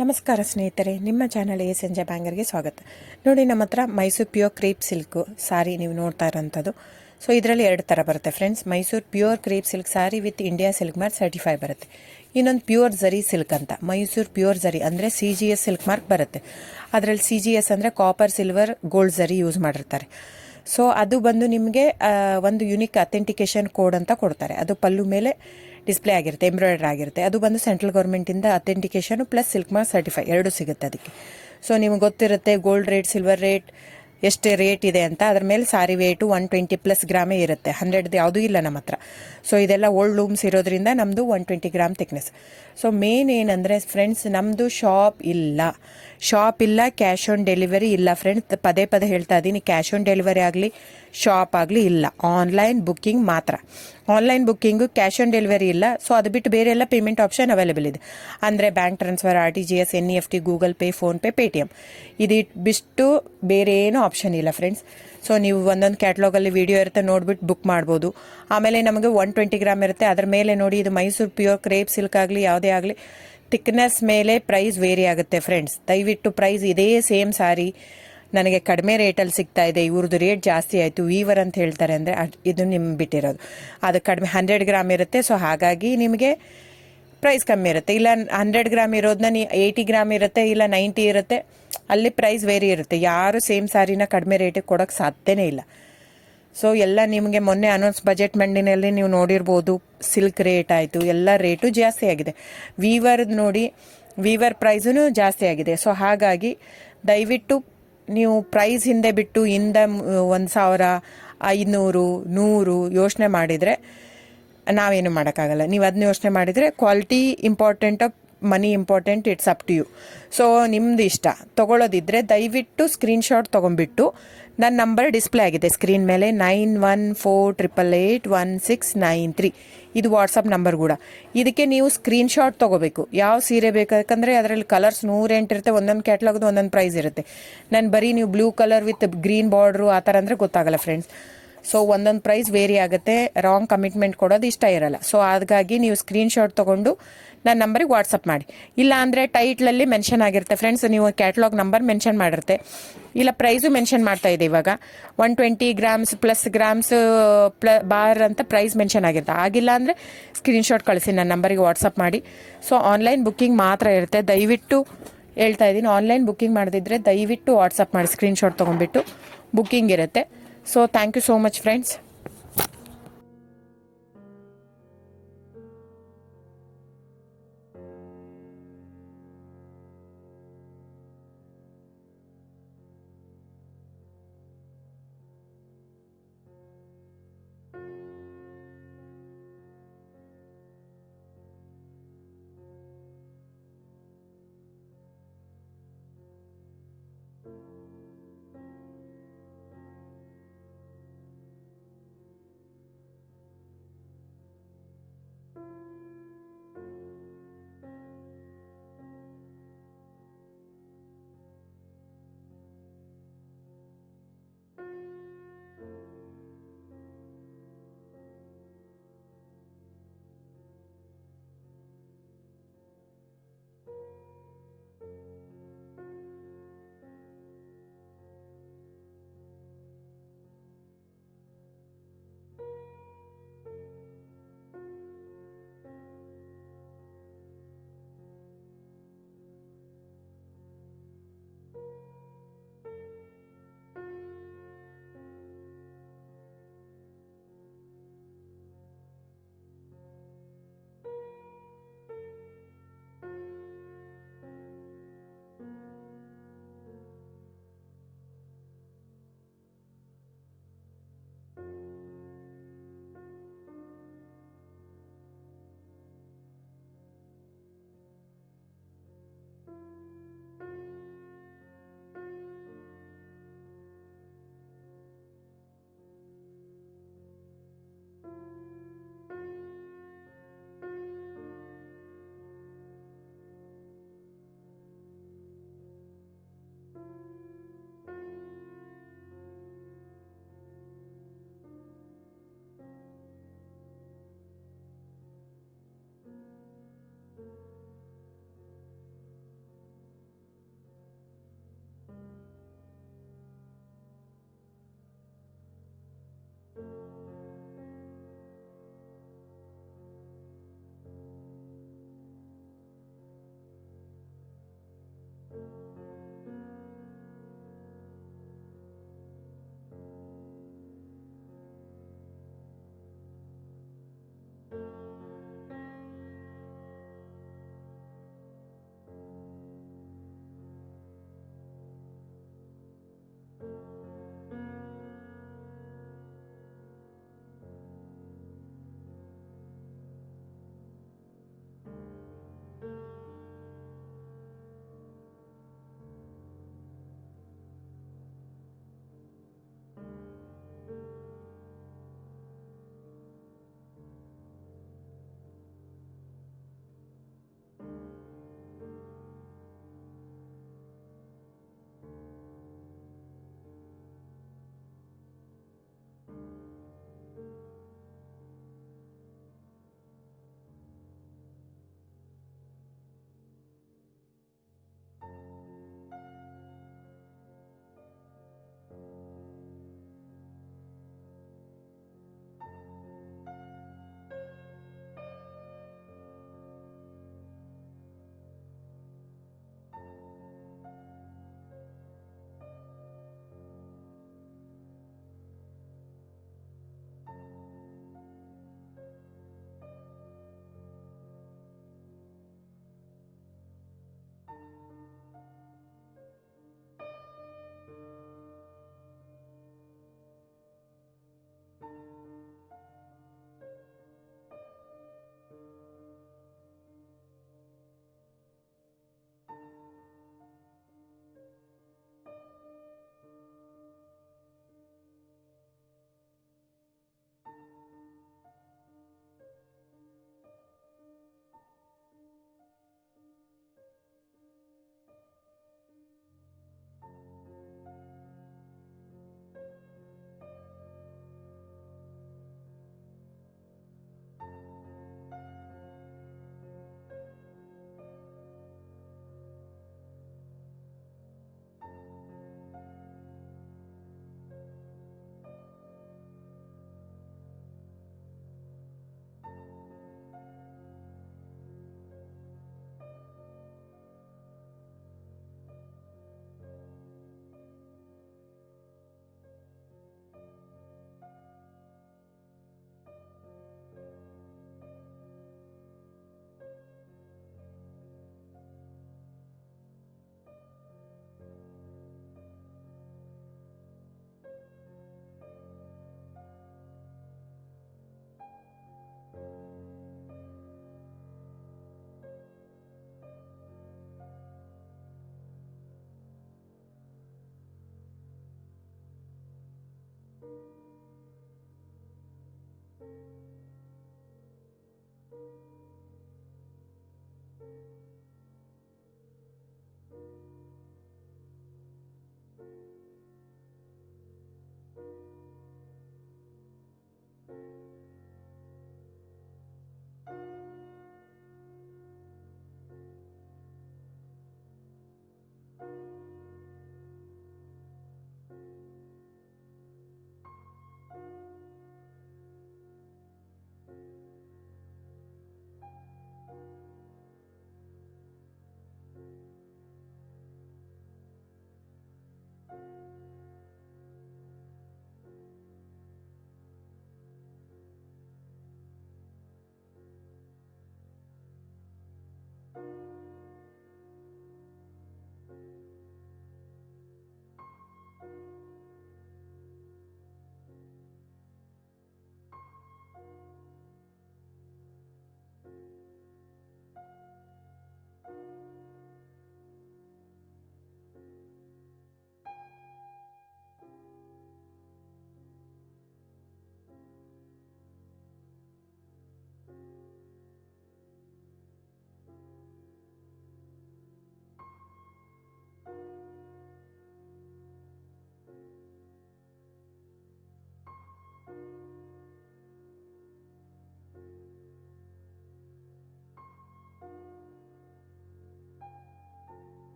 ನಮಸ್ಕಾರ ಸ್ನೇಹಿತರೆ, ನಿಮ್ಮ ಚಾನಲ್ ASNJ ಬ್ಯಾಂಗರ್ಗೆ ಸ್ವಾಗತ. ನೋಡಿ, ನಮ್ಮ ಹತ್ರ ಮೈಸೂರು ಪ್ಯೂರ್ ಕ್ರೇಪ್ ಸಿಲ್ಕ್ ಸಾರಿ ನೀವು ನೋಡ್ತಾ ಇರೋಂಥದ್ದು. ಸೊ ಇದರಲ್ಲಿ ಎರಡು ಥರ ಬರುತ್ತೆ friends. Mysuru pure crepe silk sorry with India silk mark certify ಬರುತ್ತೆ. ಇನ್ನೊಂದು ಪ್ಯೂರ್ ಝರಿ ಸಿಲ್ಕ್ ಅಂತ, ಮೈಸೂರು ಪ್ಯೂರ್ ಝರಿ ಅಂದರೆ CGS ಸಿಲ್ಕ್ ಮಾರ್ಕ್ ಬರುತ್ತೆ. ಅದರಲ್ಲಿ CGS ಅಂದರೆ ಕಾಪರ್, ಸಿಲ್ವರ್, ಗೋಲ್ಡ್ ಝರಿ ಯೂಸ್ ಮಾಡಿರ್ತಾರೆ. ಸೊ ಅದು ಬಂದು ನಿಮಗೆ ಒಂದು ಯುನಿಕ್ ಅಥೆಂಟಿಕೇಶನ್ ಕೋಡ್ ಅಂತ ಕೊಡ್ತಾರೆ. ಅದು ಪಲ್ಲು ಮೇಲೆ ಡಿಸ್ಪ್ಲೇ ಆಗಿರುತ್ತೆ, ಎಂಬ್ರಾಯ್ಡ್ರಿ ಆಗಿರುತ್ತೆ. ಅದು ಬಂದು ಸೆಂಟ್ರಲ್ ಗೌರ್ಮೆಂಟಿಂದ authentication plus silk mark certify ಎರಡು ಸಿಗುತ್ತೆ ಅದಕ್ಕೆ. ಸೊ ನಿಮ್ಗೆ ಗೊತ್ತಿರುತ್ತೆ ಗೋಲ್ಡ್ ರೇಟ್, ಸಿಲ್ವರ್ ರೇಟ್ ಎಷ್ಟು ರೇಟ್ ಇದೆ ಅಂತ. ಅದ್ರ ಮೇಲೆ ಸಾರಿ ವೇಟು 120+gm ಇರುತ್ತೆ, 100 ಯಾವುದೂ ಇಲ್ಲ ನಮ್ಮ ಹತ್ರ. ಸೊ ಇದೆಲ್ಲ ಓಲ್ಡ್ ಲೂಮ್ಸ್ ಇರೋದ್ರಿಂದ ನಮ್ಮದು 120 g ಥಿಕ್ನೆಸ್. ಸೊ ಮೇನ್ ಏನಂದರೆ ಫ್ರೆಂಡ್ಸ್, ನಮ್ಮದು ಶಾಪ್ ಇಲ್ಲ, ಕ್ಯಾಶ್ ಆನ್ ಡೆಲಿವರಿ ಇಲ್ಲ ಫ್ರೆಂಡ್ಸ್. ಪದೇ ಪದೇ ಹೇಳ್ತಾ ಇದ್ದೀನಿ, ಕ್ಯಾಶ್ ಆನ್ ಡೆಲಿವರಿ ಆಗಲಿ, ಶಾಪ್ ಆಗಲಿ ಇಲ್ಲ, ಆನ್ಲೈನ್ ಬುಕ್ಕಿಂಗ್ ಮಾತ್ರ. Online booking, cash on delivery ಇಲ್ಲ. ಸೊ ಅದು ಬಿಟ್ಟು ಬೇರೆ ಎಲ್ಲ ಪೇಮೆಂಟ್ ಆಪ್ಷನ್ ಅವೈಲೇಬಲ್ ಇದೆ. ಅಂದರೆ bank transfer, RTGS, NEFT, Google pay, PhonePe, Paytm. ಇದು ಬಿಟ್ಟು ಬೇರೆ ಏನೂ ಆಪ್ಷನ್ ಇಲ್ಲ ಫ್ರೆಂಡ್ಸ್. ಸೊ ನೀವು ಒಂದೊಂದು ಕ್ಯಾಟ್ಲಾಗಲ್ಲಿ ವಿಡಿಯೋ ಇರುತ್ತೆ, ನೋಡ್ಬಿಟ್ಟು ಬುಕ್ ಮಾಡ್ಬೋದು. ಆಮೇಲೆ ನಮಗೆ 120 g ಇರುತ್ತೆ. ಅದ್ರ ಮೇಲೆ ನೋಡಿ, ಇದು ಮೈಸೂರು ಪ್ಯೂರ್ ಕ್ರೇಪ್ ಸಿಲ್ಕ್ ಆಗಲಿ ಯಾವುದೇ ಆಗಲಿ ಥಿಕ್ನೆಸ್ ಮೇಲೆ ಪ್ರೈಸ್ ವೇರಿ ಆಗುತ್ತೆ ಫ್ರೆಂಡ್ಸ್. ದಯವಿಟ್ಟು ಪ್ರೈಸ್ ಇದೇ ಸೇಮ್ ಸಾರಿ ನನಗೆ ಕಡಿಮೆ ರೇಟಲ್ಲಿ ಸಿಗ್ತಾ ಇದೆ, ಇವ್ರದ್ದು ರೇಟ್ ಜಾಸ್ತಿ ಆಯಿತು ವೀವರ್ ಅಂತ ಹೇಳ್ತಾರೆ ಅಂದರೆ ಇದು ನಿಮ್ಗೆ ಬಿಟ್ಟಿರೋದು. ಅದು ಕಡಿಮೆ 100 g ಇರುತ್ತೆ. ಸೊ ಹಾಗಾಗಿ ನಿಮಗೆ ಪ್ರೈಸ್ ಕಮ್ಮಿ ಇರುತ್ತೆ. ಇಲ್ಲ 100 g ಇರೋದನ್ನ 80 g ಇರುತ್ತೆ, ಇಲ್ಲ 90 ಇರುತ್ತೆ. ಅಲ್ಲಿ ಪ್ರೈಸ್ ವೇರಿ ಇರುತ್ತೆ. ಯಾರು ಸೇಮ್ ಸಾರಿನ ಕಡಿಮೆ ರೇಟಿಗೆ ಕೊಡೋಕ್ಕೆ ಸಾಧ್ಯನೇ ಇಲ್ಲ. ಸೊ ಎಲ್ಲ ನಿಮಗೆ ಮೊನ್ನೆ ಅನೌನ್ಸ್ ಬಜೆಟ್ ಮಂಡಿನಲ್ಲಿ ನೀವು ನೋಡಿರ್ಬೋದು, ಸಿಲ್ಕ್ ರೇಟ್ ಆಯಿತು, ಎಲ್ಲ ರೇಟು ಜಾಸ್ತಿ ಆಗಿದೆ. ವೀವರ್ದು ನೋಡಿ, ವೀವರ್ ಪ್ರೈಸೂ ಜಾಸ್ತಿ ಆಗಿದೆ. ಸೊ ಹಾಗಾಗಿ ದಯವಿಟ್ಟು ನೀವು ಪ್ರೈಸ್ ಹಿಂದೆ ಬಿಟ್ಟು 1,000, 500, 100 ಯೋಚನೆ ಮಾಡಿದರೆ ನಾವೇನು ಮಾಡೋಕ್ಕಾಗಲ್ಲ. ನೀವು ಅದನ್ನ ಯೋಚನೆ ಮಾಡಿದರೆ quality important, money important, it's up to you. So ನಿಮ್ಮದು ಇಷ್ಟ. ತೊಗೊಳ್ಳೋದಿದ್ದರೆ ದಯವಿಟ್ಟು ಸ್ಕ್ರೀನ್ಶಾಟ್ ತೊಗೊಂಡ್ಬಿಟ್ಟು, ನನ್ನ ನಂಬರ್ ಡಿಸ್ಪ್ಲೇ ಆಗಿದೆ ಸ್ಕ್ರೀನ್ ಮೇಲೆ, 9148881693. ಇದು ವಾಟ್ಸಪ್ ನಂಬರ್ ಕೂಡ. ಇದಕ್ಕೆ ನೀವು ಸ್ಕ್ರೀನ್ಶಾಟ್ ತೊಗೋಬೇಕು. ಯಾವ ಸೀರೆ ಬೇಕಂದರೆ ಅದರಲ್ಲಿ ಕಲರ್ಸ್ 108 ಇರುತ್ತೆ. ಒಂದೊಂದು ಕ್ಯಾಟ್ಲಾಗ್ದು ಒಂದೊಂದು ಪ್ರೈಸ್ ಇರುತ್ತೆ. ನಾನು ಬರೀ ನೀವು blue colour with green border ಆ ಥರ ಅಂದರೆ ಗೊತ್ತಾಗಲ್ಲ ಫ್ರೆಂಡ್ಸ್. ಸೊ ಒಂದೊಂದು ಪ್ರೈಸ್ ವೇರಿ ಆಗುತ್ತೆ. ರಾಂಗ್ ಕಮಿಟ್ಮೆಂಟ್ ಕೊಡೋದು ಇಷ್ಟ ಇರಲ್ಲ. ಸೊ ಹಾಗಾಗಿ ನೀವು ಸ್ಕ್ರೀನ್ಶಾಟ್ ತೊಗೊಂಡು ನನ್ನ ನಂಬರಿಗೆ ವಾಟ್ಸಪ್ ಮಾಡಿ. ಇಲ್ಲ ಅಂದರೆ ಟೈಟ್ಲಲ್ಲಿ ಮೆನ್ಷನ್ ಆಗಿರುತ್ತೆ ಫ್ರೆಂಡ್ಸ್, ನೀವು ಕ್ಯಾಟ್ಲಾಗ್ ನಂಬರ್ ಮೆನ್ಷನ್ ಮಾಡಿರುತ್ತೆ. ಇಲ್ಲ ಪ್ರೈಸು ಮೆನ್ಷನ್ ಮಾಡ್ತಾ ಇದೆ ಇವಾಗ, 120 g+ಗ್ರಾಮ್ಸ್ ಬಾರ್ ಅಂತ ಪ್ರೈಸ್ ಮೆನ್ಷನ್ ಆಗಿರುತ್ತೆ. ಆಗಿಲ್ಲ ಅಂದರೆ ಸ್ಕ್ರೀನ್ಶಾಟ್ ಕಳಿಸಿ, ನನ್ನ ನಂಬರಿಗೆ ವಾಟ್ಸಪ್ ಮಾಡಿ. ಸೊ ಆನ್ಲೈನ್ ಬುಕ್ಕಿಂಗ್ ಮಾತ್ರ ಇರುತ್ತೆ. ದಯವಿಟ್ಟು ಹೇಳ್ತಾ ಇದ್ದೀನಿ, ಆನ್ಲೈನ್ ಬುಕ್ಕಿಂಗ್ ಮಾಡದಿದ್ದರೆ ದಯವಿಟ್ಟು ವಾಟ್ಸಪ್ ಮಾಡಿ, ಸ್ಕ್ರೀನ್ಶಾಟ್ ತೊಗೊಂಡ್ಬಿಟ್ಟು ಬುಕ್ಕಿಂಗ್ ಇರುತ್ತೆ. So thank you so much friends.